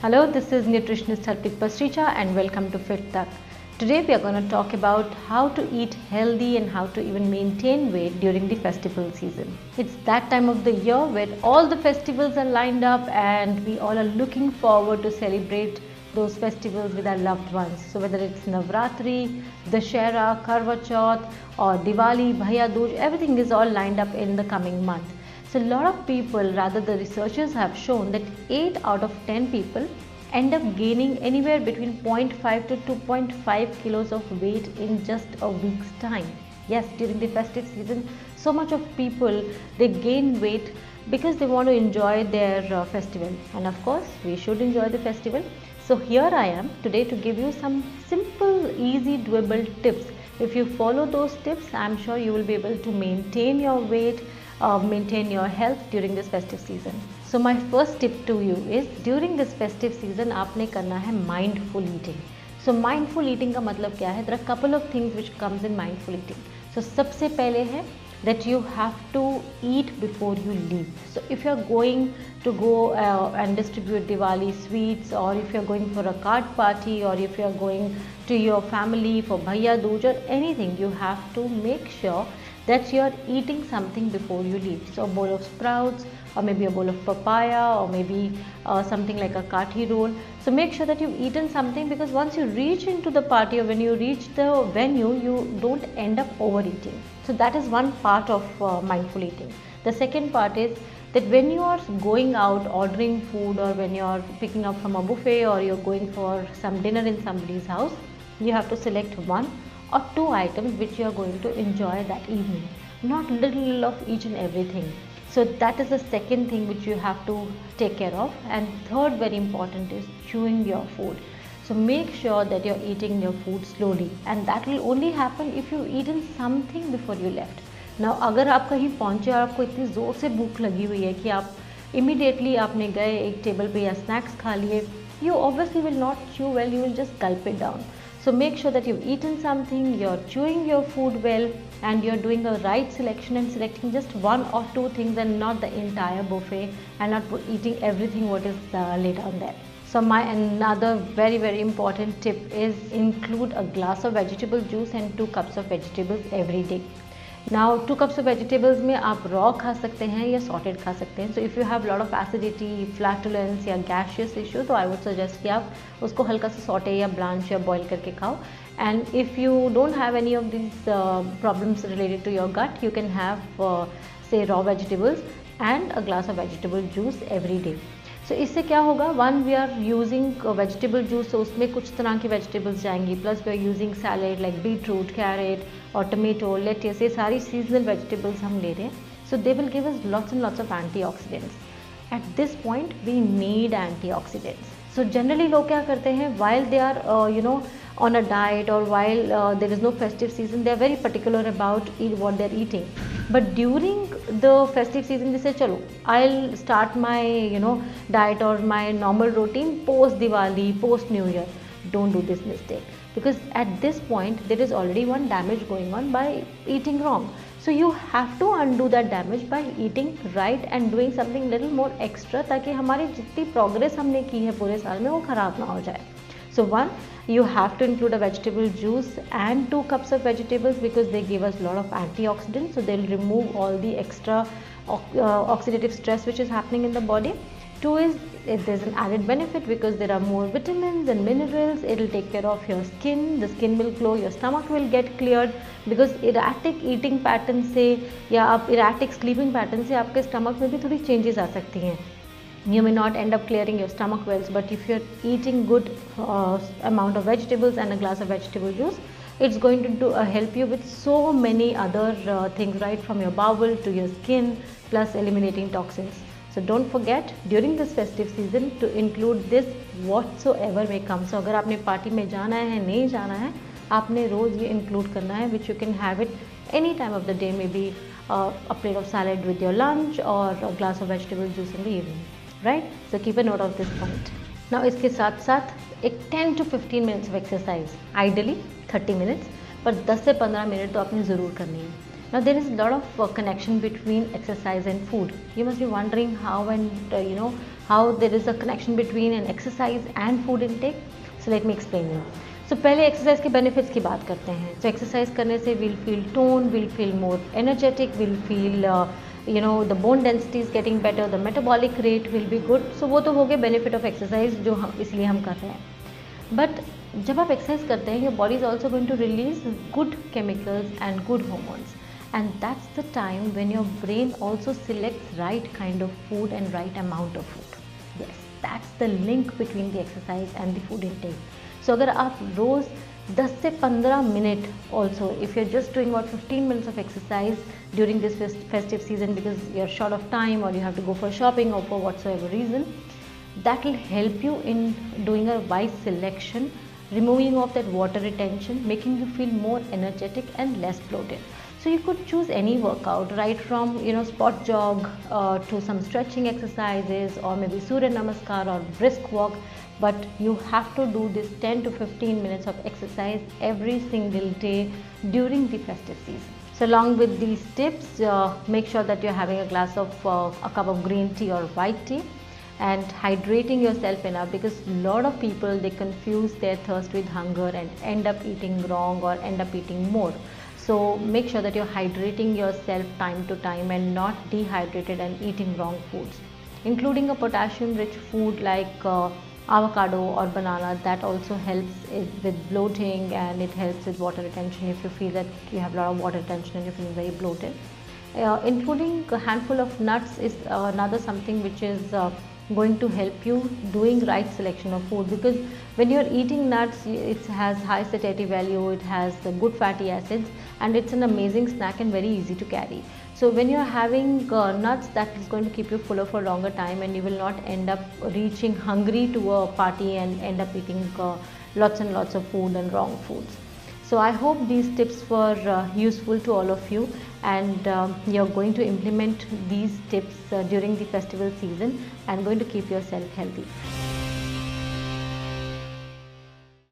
Hello, this is nutritionist Harpreet Pasricha and welcome to Festive. Today we are going to talk about how to eat healthy and how to even maintain weight during the festival season. It's that time of the year where all the festivals are lined up and we all are looking forward to celebrate those festivals with our loved ones. So whether it's Navratri, Dashera, Karwa Chauth or Diwali, Bhaiya Dooj, everything is all lined up in the coming month. So a lot of people, rather the researchers have shown that 8 out of 10 people end up gaining anywhere between 0.5 to 2.5 kilos of weight in just a week's time. Yes, during the festive season, so much of people, they gain weight because they want to enjoy their festival. And of course, we should enjoy the festival. So here I am today to give you some simple, easy, doable tips. If you follow those tips, I'm sure you will be able to maintain your weight, maintain your health during this festive season. So my first tip to you is during this festive season आपने करना है mindful eating. So mindful eating का मतलब क्या है? There are a couple of things which comes in mindful eating. So सबसे पहले है that you have to eat before you leave. So if you are going to go and distribute Diwali sweets, or if you are going for a card party, or if you are going to your family for Bhaiya Dooj or anything, you have to make sure that you are eating something before you leave. So a bowl of sprouts, or maybe a bowl of papaya, or maybe something like a kathi roll. So make sure that you've eaten something, because once you reach into the party or when you reach the venue, you don't end up overeating. So that is one part of mindful eating. The second part is that when you are going out ordering food, or when you are picking up from a buffet, or you're going for some dinner in somebody's house, you have to select one or two items which you are going to enjoy that evening, not little of each and everything. So that is the second thing which you have to take care of. And third, very important, is chewing your food. So make sure that you're eating your food slowly, and that will only happen if you've eaten something before you left. Now अगर आप कहीं पहुँचे और आपको इतनी ज़ोर से भूख लगी हुई है कि आप immediately आपने गए एक टेबल पे या स्नैक्स खा लिए, you obviously will not chew well, you will just gulp it down. So make sure that you've eaten something, you're chewing your food well, and you're doing a right selection and selecting just one or two things and not the entire buffet, and not eating everything what is laid on there. So my another very important tip is include a glass of vegetable juice and 2 cups of vegetables every day. Now 2 cups of vegetables में आप raw खा सकते हैं या sorted खा सकते हैं. So if you have lot of acidity, flatulence या gaseous issue, तो I would suggest कि आप उसको हल्का सा saute या blanch या boil करके खाओ. And if you don't have any of these problems related to your gut, you can have say raw vegetables and a glass of vegetable juice every day. So इससे क्या होगा? One, we are using vegetable juice, so उसमें कुछ तरह की vegetables जाएंगी. Plus we are using salad like beetroot, carrot or tomato, lettuce. ये सारी seasonal vegetables हम ले रहे हैं. So they will give us lots and lots of antioxidants. At this point, we need antioxidants. So generally लोग क्या करते हैं? While they are on a diet, or while there is no festive season, they are very particular about what they are eating. But during the festive season, they say चलो I'll start my diet or my normal routine post Diwali, post New Year. Don't do this mistake, because at this point there is already one damage going on by eating wrong. So you have to undo that damage by eating right and doing something little more extra, ताकि हमारी जितनी progress हमने की है पूरे साल में वो खराब ना हो जाए. So one, you have to include a vegetable juice and 2 cups of vegetables, because they give us a lot of antioxidants. So they'll remove all the extra oxidative stress which is happening in the body. 2 is, if there's an added benefit, because there are more vitamins and minerals. It'll take care of your skin. The skin will glow. Your stomach will get cleared, because erratic eating pattern से या आप erratic sleeping pattern से आपके stomach में भी थोड़ी changes आ सकती हैं. You may not end up clearing your stomach wells, but if you're eating good amount of vegetables and a glass of vegetable juice, it's going to help you with so many other things, right from your bowel to your skin, plus eliminating toxins. So don't forget during this festive season to include this whatsoever may come. So अगर आपने party में जाना है, नहीं जाना है, आपने रोज़ ये include करना है, which you can have it any time of the day, maybe a plate of salad with your lunch or a glass of vegetable juice in the evening. Right? So keep a note of this point. Now इसके साथ साथ एक 10 to 15 minutes of exercise, ideally 30 minutes, पर 10 से 15 minute तो आपने ज़रूर करनी है. Now there is a lot of connection between exercise and food. You must be wondering how and how there is a connection between an exercise and food intake. So let me explain you. So पहले exercise के benefits की बात करते हैं. So exercise करने से we'll feel toned, we'll feel more energetic, we'll feel the bone density is getting better, the metabolic rate will be good. So वो तो हो गए benefit of exercise जो हम इसलिए हम कर रहे हैं. But जब आप exercise करते हैं, your body is also going to release good chemicals and good hormones. And that's the time when your brain also selects right kind of food and right amount of food. Yes, that's the link between the exercise and the food intake. So अगर आप रोज़ 10 से 15 minute also, if you're just doing about 15 minutes of exercise during this festive season because you're short of time or you have to go for shopping or for whatsoever reason, that will help you in doing a wise selection, removing of that water retention, making you feel more energetic and less bloated. So you could choose any workout, right from spot jog to some stretching exercises or maybe Surya Namaskar or brisk walk, but you have to do this 10 to 15 minutes of exercise every single day during the festive season. So along with these tips, make sure that you're having a glass of a cup of green tea or white tea and hydrating yourself enough, because a lot of people, they confuse their thirst with hunger and end up eating wrong or end up eating more. So make sure that you're hydrating yourself time to time and not dehydrated and eating wrong foods, including a potassium rich food like avocado or banana. That also helps with bloating, and it helps with water retention if you feel that you have a lot of water retention and you're feeling very bloated. Including a handful of nuts is another something which is going to help you doing right selection of food, because when you're eating nuts, it has high satiety value, it has good fatty acids, and it's an amazing snack and very easy to carry. So when you're having nuts, that is going to keep you fuller for a longer time, and you will not end up reaching hungry to a party and end up eating lots and lots of food and wrong foods. So I hope these tips were useful to all of you, and you're going to implement these tips during the festival season and going to keep yourself healthy.